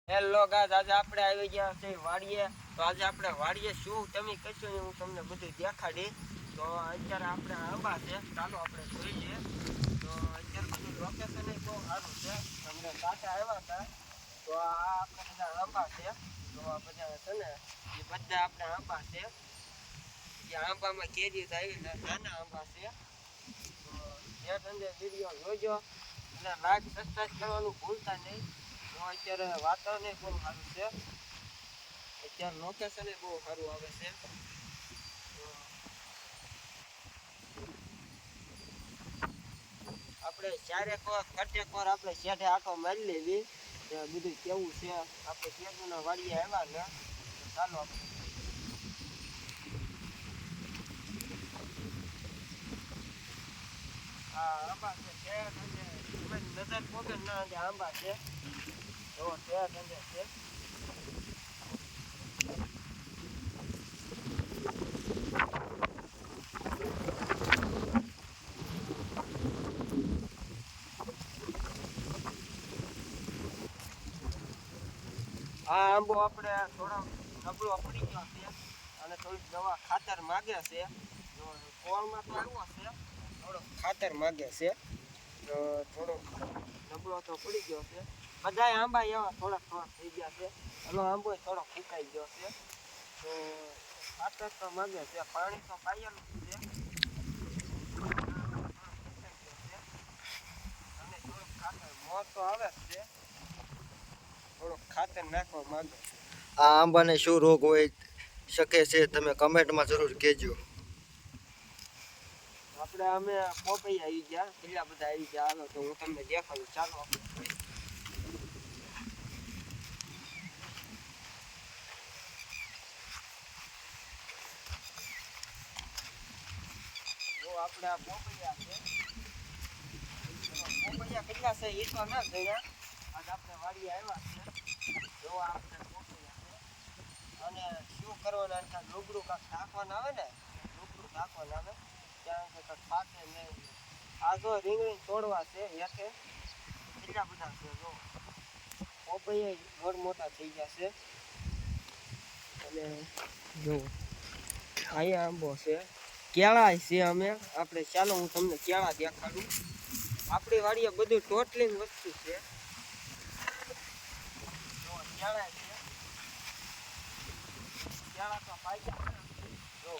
Hello guys, આજે આપણે આવી ગયા છે વાડીએ. તો આજે આપણે વાડીએ શું તમે કહેશો ને હું તમને બધું દેખાડી. તો અત્યારે આપણે આંબા છે, ચાલો આપણે જોઈએ. તો અત્યારે બધું લોકેશન બહુ સારું છે. અમને કાકા આવ્યા હતા તો આ આપણે બધા આંબા છે. તો આ બધા છે ને એ બધા આપણે આંબા છે. જે આંબામાં કેરી આવી નાના આંબા છે. તો જે તમને વિડીયો જોજો અને લાઈક સબસ્ક્રાઈબ કરવાનું ભૂલતા નહીં. તો અત્યારે વાતાવરણ બહુ સારું છે, અત્યારે લોકેશન બહુ સારું આવે છે. આપણે ચારેક કટેક વાર આપણે શેઠે આખો મારી લેવી બધું કેવું છે. આપણે શેઠના વાડીએ આવ્યા ને ચાલો આપણે આ આંબા છે શેઠ અને નજર પોગે ના આંબા છે. જો શેઠ અને છે આ આંબો આપણે થોડો નબળો પડી ગયો છે અને થોડીક દવા ખાતર માગે છે. કોળમાં તો આવ્યો છે, થોડો ખાતર માગે છે. થોડો નબળો તો પડી ગયો છે. બધા આંબા એવા થોડાક થઈ ગયા છે. એનો આંબો થોડો ફૂંકાઈ ગયો છે. તો ખાતર તો માગે છે, પાણી તો પાયેલું છે અને થોડુંક ખાતર મોર તો આવે જ છે, થોડુંક ખાતર નાખવા માંગે. આ આંબાને શું રોગ હોય શકે છે તમે કમેન્ટમાં જરૂર કહેજો. આપણે અમે પોપૈયા આવી ગયા, કેટલા બધા આવી ગયા. હાલો તો હું તમને દેખાડું. ચાલો આપણે જો આપણે આ પોપૈયા છે. પોપૈયા કેટલા છે એ તો ના જોયા. આજ આપણે વાડીએ આવ્યા છે. જો આપણે પોપૈયા છે અને શું કરવાના લુગડું કાંક નાખવાના આવે ને, લુગડું નાખવાના આવે ત્યાં કાંક પાકે નહીં. આ જો રીંગણી તોડવા છે હેઠે કેટલા બધા છે. જો પોપૈયા મોટ મોટા થઈ ગયા છે. અને જો અહીંયા આંબો છે, કેળા છે. આપણે ચાલો હું તમને કેળા દેખાડું. આપણી વાડીએ બધું ટોટલી વસ્તુ છે. જો કેળા છે, કેળા તો પાક્યા છે. જો